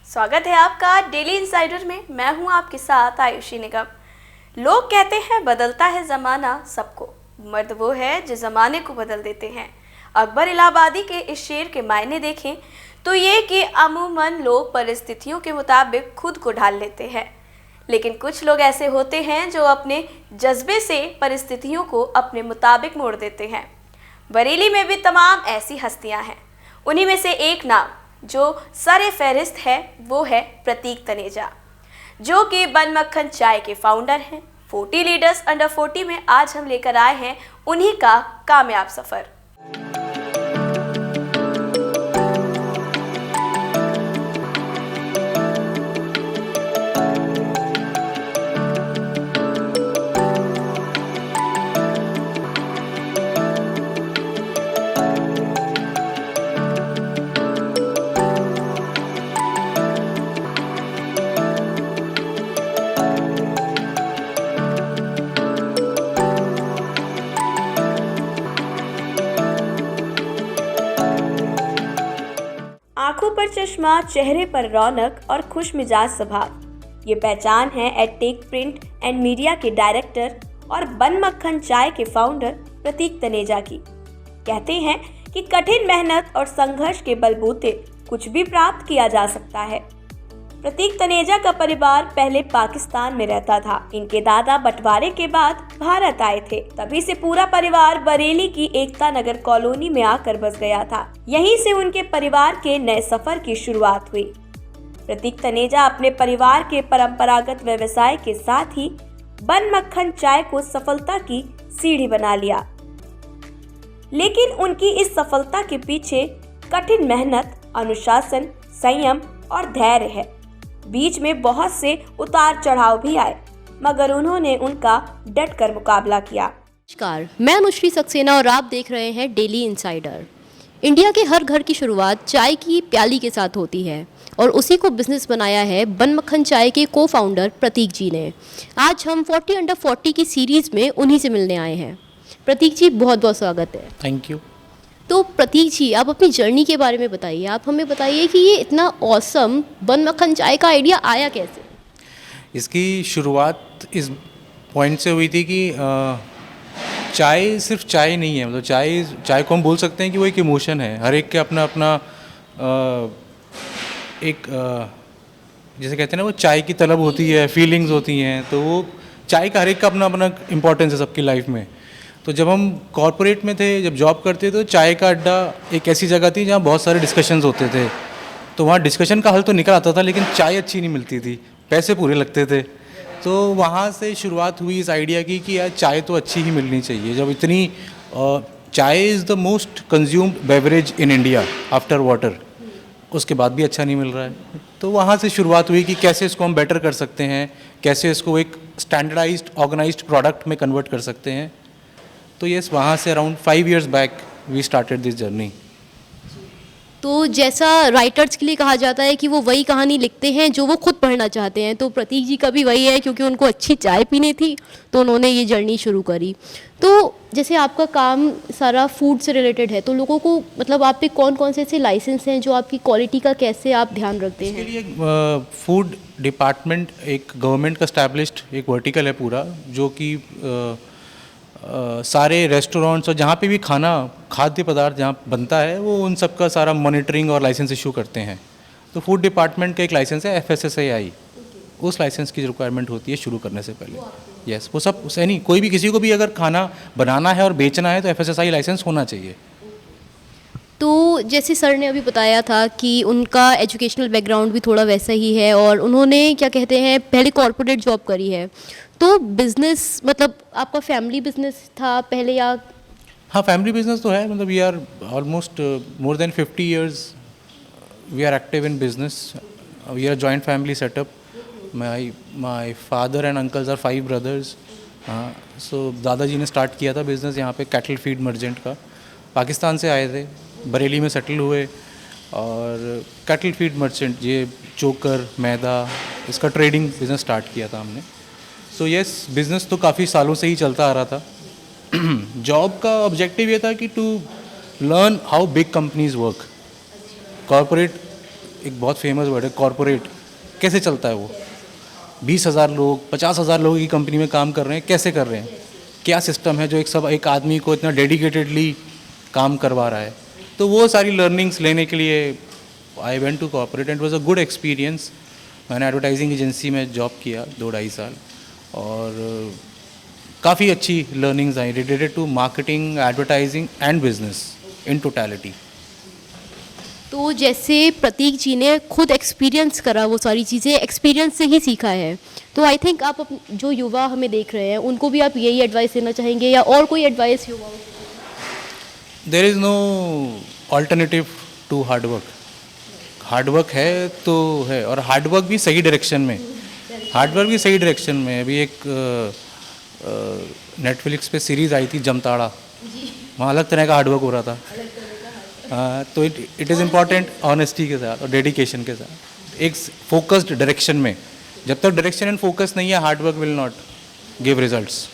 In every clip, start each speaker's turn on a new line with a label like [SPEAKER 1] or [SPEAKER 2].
[SPEAKER 1] स्वागत है आपका डेली इंसाइडर में। मैं हूं आपके साथ आयुषी निगम। लोग कहते हैं बदलता है ज़माना सबको, मर्द वो है जो ज़माने को बदल देते हैं। अकबर इलाहाबादी के इस शेर के मायने देखें तो ये कि अमूमन लोग परिस्थितियों के मुताबिक खुद को ढाल लेते हैं, लेकिन कुछ लोग ऐसे होते हैं जो अपने जज्बे से परिस्थितियों को अपने मुताबिक मोड़ देते हैं। बरेली में भी तमाम ऐसी हस्तियां हैं। उन्हीं में से एक नाम जो सरे फहरिस्त है वो है प्रतीक तनेजा, जो कि बन मक्खन चाय के फाउंडर हैं। 40 लीडर्स अंडर 40 में आज हम लेकर आए हैं उन्हीं का कामयाब सफर। आंखों पर चश्मा, चेहरे पर रौनक और खुश मिजाज स्वभाव, ये पहचान है एडटेक प्रिंट एंड मीडिया के डायरेक्टर और बन मक्खन चाय के फाउंडर प्रतीक तनेजा की। कहते हैं कि कठिन मेहनत और संघर्ष के बलबूते कुछ भी प्राप्त किया जा सकता है। प्रतीक तनेजा का परिवार पहले पाकिस्तान में रहता था। इनके दादा बंटवारे के बाद भारत आए थे। तभी से पूरा परिवार बरेली की एकता नगर कॉलोनी में आकर बस गया था। यहीं से उनके परिवार के नए सफर की शुरुआत हुई। प्रतीक तनेजा अपने परिवार के परंपरागत व्यवसाय के साथ ही बन मक्खन चाय को सफलता की सीढ़ी बना लिया। लेकिन उनकी इस सफलता के पीछे कठिन मेहनत, अनुशासन, संयम और धैर्य है। बीच में बहुत से उतार चढ़ाव भी आए, मगर उन्होंने उनका डट कर मुकाबला किया।
[SPEAKER 2] नमस्कार, मैं अनुश्री सक्सेना और आप देख रहे हैं डेली इंसाइडर। इंडिया के हर घर की शुरुआत चाय की प्याली के साथ होती है और उसी को बिजनेस बनाया है बन मक्खन चाय के को फाउंडर प्रतीक जी ने। आज हम 40 अंडर 40 की सीरीज़ में उन्हीं से मिलने आए हैं। प्रतीक जी, बहुत बहुत स्वागत है।
[SPEAKER 3] Thank you.
[SPEAKER 2] तो प्रतीक जी, आप अपनी जर्नी के बारे में बताइए। आप हमें बताइए कि ये इतना ऑसम बन मक्खन चाय का आइडिया आया कैसे?
[SPEAKER 3] इसकी शुरुआत इस पॉइंट से हुई थी कि चाय सिर्फ चाय नहीं है। मतलब चाय को हम बोल सकते हैं कि वो एक इमोशन है। हर एक के अपना अपना जैसे कहते हैं ना, वो चाय की तलब होती है, फीलिंग्स होती हैं। तो वो चाय का हर एक का अपना अपना इम्पोर्टेंस है सबकी लाइफ में। तो जब हम कॉरपोरेट में थे, जब जॉब करते थे, तो चाय का अड्डा एक ऐसी जगह थी जहाँ बहुत सारे डिस्कशंस होते थे। तो वहाँ डिस्कशन का हल तो निकल आता था, लेकिन चाय अच्छी नहीं मिलती थी, पैसे पूरे लगते थे। तो वहाँ से शुरुआत हुई इस आइडिया की कि यार चाय तो अच्छी ही मिलनी चाहिए। जब इतनी चाय is the most consumed beverage in India after water, उसके बाद भी अच्छा नहीं मिल रहा है। तो वहाँ से शुरुआत हुई कि कैसे इसको हम बेटर कर सकते हैं, कैसे इसको एक स्टैंडर्डाइज्ड ऑर्गेनाइज्ड प्रोडक्ट में कन्वर्ट कर सकते हैं। तो यस, वहाँ से around 5 years back we started this journey.
[SPEAKER 2] तो जैसा राइटर्स के लिए कहा जाता है कि वो वही कहानी लिखते हैं जो वो खुद पढ़ना चाहते हैं, तो प्रतीक जी का भी वही है। क्योंकि उनको अच्छी चाय पीनी थी तो उन्होंने ये जर्नी शुरू करी। तो जैसे आपका काम सारा फूड से रिलेटेड है, तो लोगों को मतलब आप पे कौन कौन से ऐसे लाइसेंस हैं जो आपकी क्वालिटी का कैसे आप ध्यान रखते हैं?
[SPEAKER 3] इसके लिए फूड डिपार्टमेंट एक गवर्नमेंट का एस्टैब्लिश्ड एक वर्टिकल है पूरा, जो कि सारे रेस्टोरेंट्स और जहाँ पे भी खाद्य पदार्थ जहाँ बनता है, वो उन सब का सारा मॉनिटरिंग और लाइसेंस इशू करते हैं। तो फूड डिपार्टमेंट का एक लाइसेंस है FSSAI। उस लाइसेंस की रिक्वायरमेंट होती है शुरू करने से पहले। यस, वो सब उसे नहीं, कोई भी किसी को भी अगर खाना बनाना है और बेचना है तो FSSAI लाइसेंस होना चाहिए।
[SPEAKER 2] तो जैसे सर ने अभी बताया था कि उनका एजुकेशनल बैकग्राउंड भी थोड़ा वैसा ही है और उन्होंने क्या कहते हैं पहले कॉरपोरेट जॉब करी है। तो बिज़नेस मतलब आपका फैमिली बिजनेस था पहले या?
[SPEAKER 3] हाँ, फैमिली बिजनेस तो है। मतलब we are almost more than 50 years we are active in business. We are joint family setup. My father and uncles are 5 brothers। हाँ, सो दादाजी ने स्टार्ट किया था बिज़नेस यहाँ पे कैटल फीड मर्जेंट का। पाकिस्तान से आए थे, बरेली में सेटल हुए और कैटल फीड मर्चेंट, ये चोकर, मैदा, इसका ट्रेडिंग बिज़नेस स्टार्ट किया था हमने। सो यस, बिज़नेस तो काफ़ी सालों से ही चलता आ रहा था। जॉब का ऑब्जेक्टिव ये था कि to learn how big companies work. Corporate एक बहुत फेमस वर्ड है कॉरपोरेट, कैसे चलता है वो? 20,000 लोग 50,000 लोगों की कंपनी में काम कर रहे हैं, कैसे कर रहे हैं? क्या सिस्टम है जो एक आदमी को इतना डेडिकेटेडली काम करवा रहा है? तो वो सारी लर्निंग्स लेने के लिए I went to corporate and was a good experience. मैंने एडवर्टाइजिंग एजेंसी में जॉब किया 2-2.5 साल और काफ़ी अच्छी लर्निंग्स आई related to marketing, advertising and business in totality.
[SPEAKER 2] तो जैसे प्रतीक जी ने खुद एक्सपीरियंस करा, वो सारी चीज़ें एक्सपीरियंस से ही सीखा है, तो आई थिंक आप जो युवा हमें देख रहे हैं उनको भी आप यही एडवाइस देना चाहेंगे या और कोई एडवाइस युवाओं को?
[SPEAKER 3] There is no alternative to hard work. Hard work है तो है, और हार्डवर्क भी सही डायरेक्शन में। हार्डवर्क भी सही डायरेक्शन में। अभी एक नेटफ्लिक्स पे सीरीज़ आई थी जमताड़ा, वहाँ अलग तरह का हार्डवर्क हो रहा था। तो इट इज़ इम्पॉर्टेंट ऑनेस्टी के साथ और डेडिकेशन के साथ, एक फोकस्ड डायरेक्शन में। जब तक डायरेक्शन एंड फोकस नहीं है, hard work will not give results.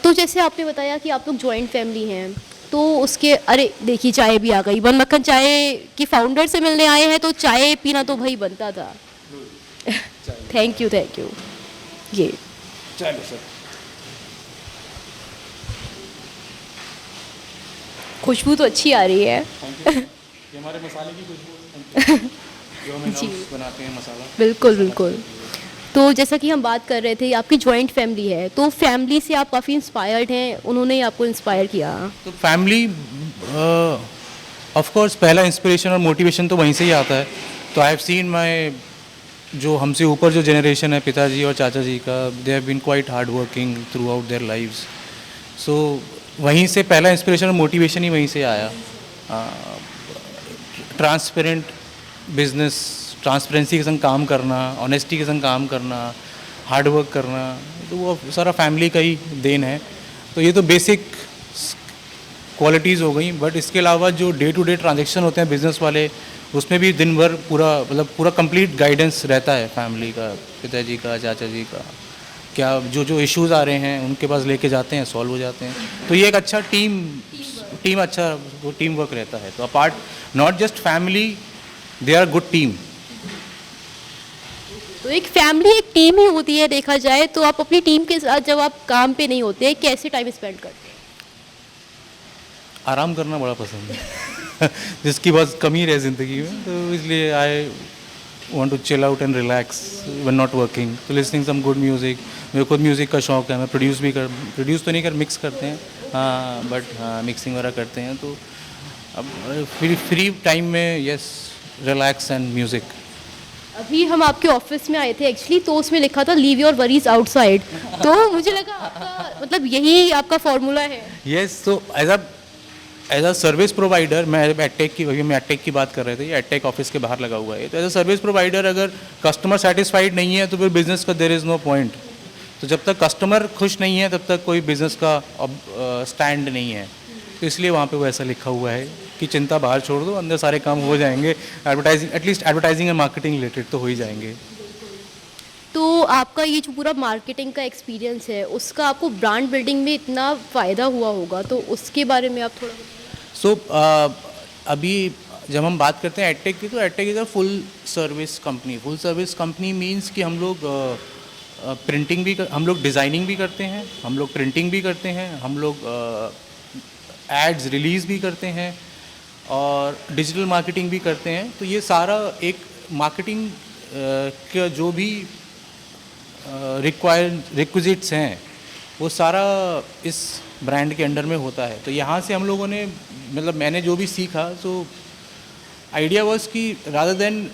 [SPEAKER 2] तो जैसे आपने बताया कि आप लोग जॉइंट फैमिली हैं, तो उसके अरे देखिए चाय भी आ गई। बन मक्खन चाय की फाउंडर से मिलने आए हैं, तो चाय पीना तो भाई बनता था। थैंक यू ये
[SPEAKER 3] चलो सर।
[SPEAKER 2] खुशबू तो अच्छी आ रही है।
[SPEAKER 3] ये हमारे मसाले की खुशबू जो हम
[SPEAKER 2] जी।
[SPEAKER 3] बनाते हैं मसाला।
[SPEAKER 2] बिल्कुल। तो जैसा कि हम बात कर रहे थे, आपकी जॉइंट फैमिली है, तो फैमिली से आप काफ़ी इंस्पायर्ड हैं, उन्होंने आपको इंस्पायर किया?
[SPEAKER 3] तो फैमिली ऑफ कोर्स पहला इंस्पिरेशन और मोटिवेशन तो वहीं से ही आता है। तो आई हैव सीन माय जो हमसे ऊपर जो जनरेशन है, पिताजी और चाचा जी का, they have been quite hard working throughout their lives. So वहीं से पहला इंस्पिरेशन और मोटिवेशन ही वहीं से आया। ट्रांसपेरेंट बिजनेस, ट्रांसपेरेंसी के संग काम करना, ऑनेस्टी के संग काम करना, हार्ड वर्क करना, तो वो सारा फैमिली का ही देन है। तो ये तो बेसिक क्वालिटीज़ हो गई। बट इसके अलावा जो डे टू डे ट्रांजेक्शन होते हैं बिज़नेस वाले, उसमें भी दिन भर पूरा कंप्लीट गाइडेंस रहता है फैमिली का, पिताजी का, चाचा जी का। क्या जो इश्यूज़ आ रहे हैं उनके पास लेके जाते हैं, सॉल्व हो जाते हैं। तो ये एक अच्छा टीम वर्क रहता है। तो apart not just family, they are good team.
[SPEAKER 2] तो एक फैमिली एक टीम ही होती है देखा जाए। तो आप अपनी टीम के साथ जब आप काम पे नहीं होते, कैसे टाइम स्पेंड करते हैं?
[SPEAKER 3] आराम करना बड़ा पसंद है जिसकी बस कमी रहे ज़िंदगी में, तो इसलिए I want to chill out and relax when not working. तो लिसनिंग सम गुड म्यूज़िक। मेरे खुद म्यूज़िक का शौक है, मैं प्रोड्यूस तो नहीं कर, मिक्स करते हैं, हाँ, बट हाँ मिक्सिंग वगैरह करते हैं। तो अब फ्री टाइम में यस, रिलैक्स एंड म्यूज़िक।
[SPEAKER 2] अभी हम आपके ऑफिस में आए थे एक्चुअली, तो उसमें लिखा था लीव योर वरीज आउटसाइड। तो मुझे लगा आपका मतलब यही आपका फॉर्मूला है।
[SPEAKER 3] यस, तो एज अ सर्विस प्रोवाइडर, मैं एडटेक की बात कर रहे थे, ये एडटेक ऑफिस के बाहर लगा हुआ है। तो एज अ सर्विस प्रोवाइडर अगर कस्टमर सेटिस्फाइड नहीं है तो फिर बिज़नेस का देयर इज़ नो पॉइंट। तो जब तक कस्टमर खुश नहीं है तब तक कोई बिज़नेस का स्टैंड नहीं है। तो इसलिए वहाँ पे वो ऐसा लिखा हुआ है कि चिंता बाहर छोड़ दो, अंदर सारे काम हो जाएंगे। Advertising, at least advertising and marketing related तो हो ही जाएंगे।
[SPEAKER 2] तो आपका ये जो पूरा मार्केटिंग का एक्सपीरियंस है, उसका आपको ब्रांड बिल्डिंग में इतना फ़ायदा हुआ होगा, तो उसके बारे में आप थोड़ा
[SPEAKER 3] अभी जब हम बात करते हैं एडटेक की, तो edtech is a full service company. Full service company means कि हम लोग प्रिंटिंग भी हम लोग डिज़ाइनिंग भी करते हैं, हम लोग प्रिंटिंग भी करते हैं, हम लोग एड्स रिलीज़ भी करते हैं और डिजिटल मार्केटिंग भी करते हैं। तो ये सारा एक मार्केटिंग का जो भी रिक्विजिट्स हैं वो सारा इस ब्रांड के अंडर में होता है। तो यहाँ से हम लोगों ने, मतलब मैंने जो भी सीखा, तो आइडिया वाज कि रादर देन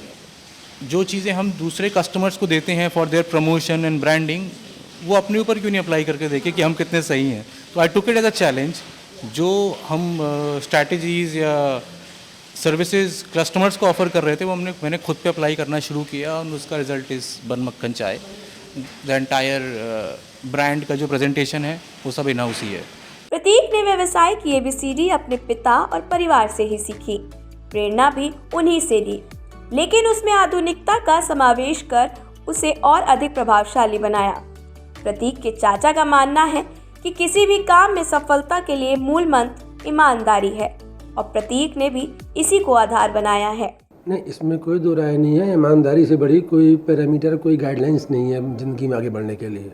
[SPEAKER 3] जो चीज़ें हम दूसरे कस्टमर्स को देते हैं for their promotion and branding, वो अपने ऊपर क्यों नहीं अप्लाई करके देखें कि हम कितने सही हैं। तो I took it as a challenge. जो हम स्ट्रैटेजीज़ या सर्विसेज कस्टमर्स को ऑफ़र कर रहे थे, वो मैंने खुद पे अप्लाई करना शुरू किया और उसका रिजल्ट इस बन मक्खन चाय। द एंटायर ब्रांड का जो प्रेजेंटेशन है वो सब इन हाउस ही है।
[SPEAKER 1] प्रतीक ने व्यवसाय की ABCD अपने पिता और परिवार से ही सीखी, प्रेरणा भी उन्हीं से ली, लेकिन उसमें आधुनिकता का समावेश कर उसे और अधिक प्रभावशाली बनाया। प्रतीक के चाचा का मानना है कि किसी भी काम में सफलता के लिए मूल मंत्र ईमानदारी है और प्रतीक ने भी इसी को आधार बनाया है।
[SPEAKER 4] नहीं, इसमें कोई दो राय नहीं है। ईमानदारी से बड़ी कोई पैरामीटर, कोई गाइडलाइंस नहीं है ज़िंदगी में आगे बढ़ने के लिए।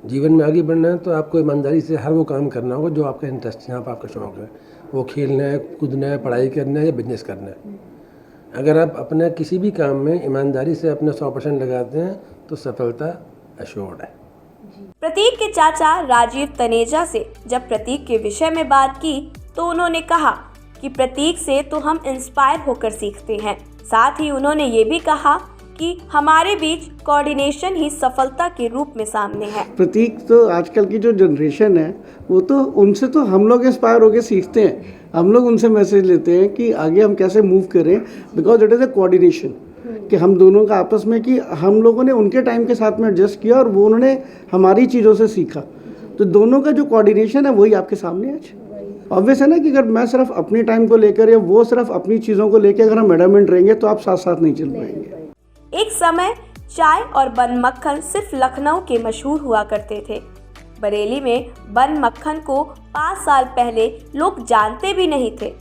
[SPEAKER 4] जीवन में आगे बढ़ना है तो आपको ईमानदारी से हर वो काम करना होगा जो आपका इंटरेस्ट है, जहाँ पर आपका शौक़ है। वो खेलना है, कूदना है, पढ़ाई करना है या बिजनेस करना है। अगर आप अपना किसी भी काम में ईमानदारी से अपना 100% लगाते हैं तो सफलता एश्योर्ड है।
[SPEAKER 1] प्रतीक के चाचा राजीव तनेजा से जब प्रतीक के विषय में बात की तो उन्होंने कहा कि प्रतीक से तो हम इंस्पायर होकर सीखते हैं। साथ ही उन्होंने ये भी कहा कि हमारे बीच कोऑर्डिनेशन ही सफलता के रूप में सामने है।
[SPEAKER 5] प्रतीक तो आजकल की जो जनरेशन है वो तो उनसे तो हम लोग इंस्पायर होकर सीखते हैं। हम लोग उनसे मैसेज लेते हैं कि आगे हम कैसे मूव करें, because it is a coordination कि हम दोनों का आपस में, कि हम लोगों ने उनके टाइम के साथ में एडजस्ट किया और वो उन्होंने हमारी चीज़ों से सीखा। तो दोनों का जो कोऑर्डिनेशन है वही आपके सामने है। ऑब्वियस है ना कि अगर मैं सिर्फ अपने टाइम को लेकर या वो सिर्फ अपनी चीज़ों को लेकर अगर हम एडमेंट रहेंगे तो आप साथ साथ नहीं चल पाएंगे।
[SPEAKER 1] एक समय चाय और बन मक्खन सिर्फ लखनऊ के मशहूर हुआ करते थे। बरेली में बन मक्खन को 5 साल पहले लोग जानते भी नहीं थे,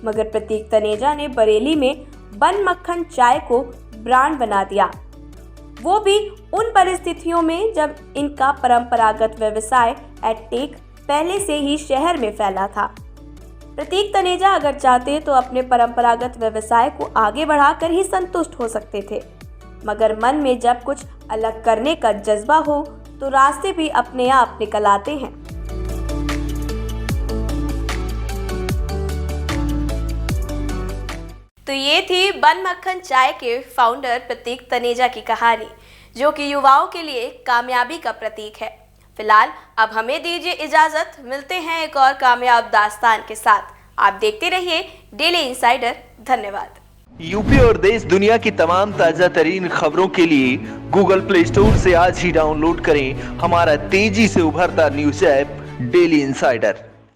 [SPEAKER 1] मगर प्रतीक तनेजा ने बरेली में बन मक्खन चाय को ब्रांड बना दिया, वो भी उन परिस्थितियों में जब इनका परंपरागत व्यवसाय एडटेक पहले से ही शहर में फैला था। प्रतीक तनेजा अगर चाहते तो अपने परंपरागत व्यवसाय को आगे बढ़ाकर ही संतुष्ट हो सकते थे, मगर मन में जब कुछ अलग करने का जज्बा हो तो रास्ते भी अपने आप निकल आते हैं। तो ये थी बन मक्खन चाय के फाउंडर प्रतीक तनेजा की कहानी, जो कि युवाओं के लिए कामयाबी का प्रतीक है। फिलहाल अब हमें दीजिए इजाजत, मिलते हैं एक और कामयाब दास्तान के साथ। आप देखते रहिए डेली इंसाइडर। धन्यवाद।
[SPEAKER 6] यूपी और देश दुनिया की तमाम ताज़ा तरीन खबरों के लिए गूगल प्ले स्टोर से आज ही डाउनलोड करें हमारा तेजी से उभरता न्यूज़ ऐप डेली इंसाइडर।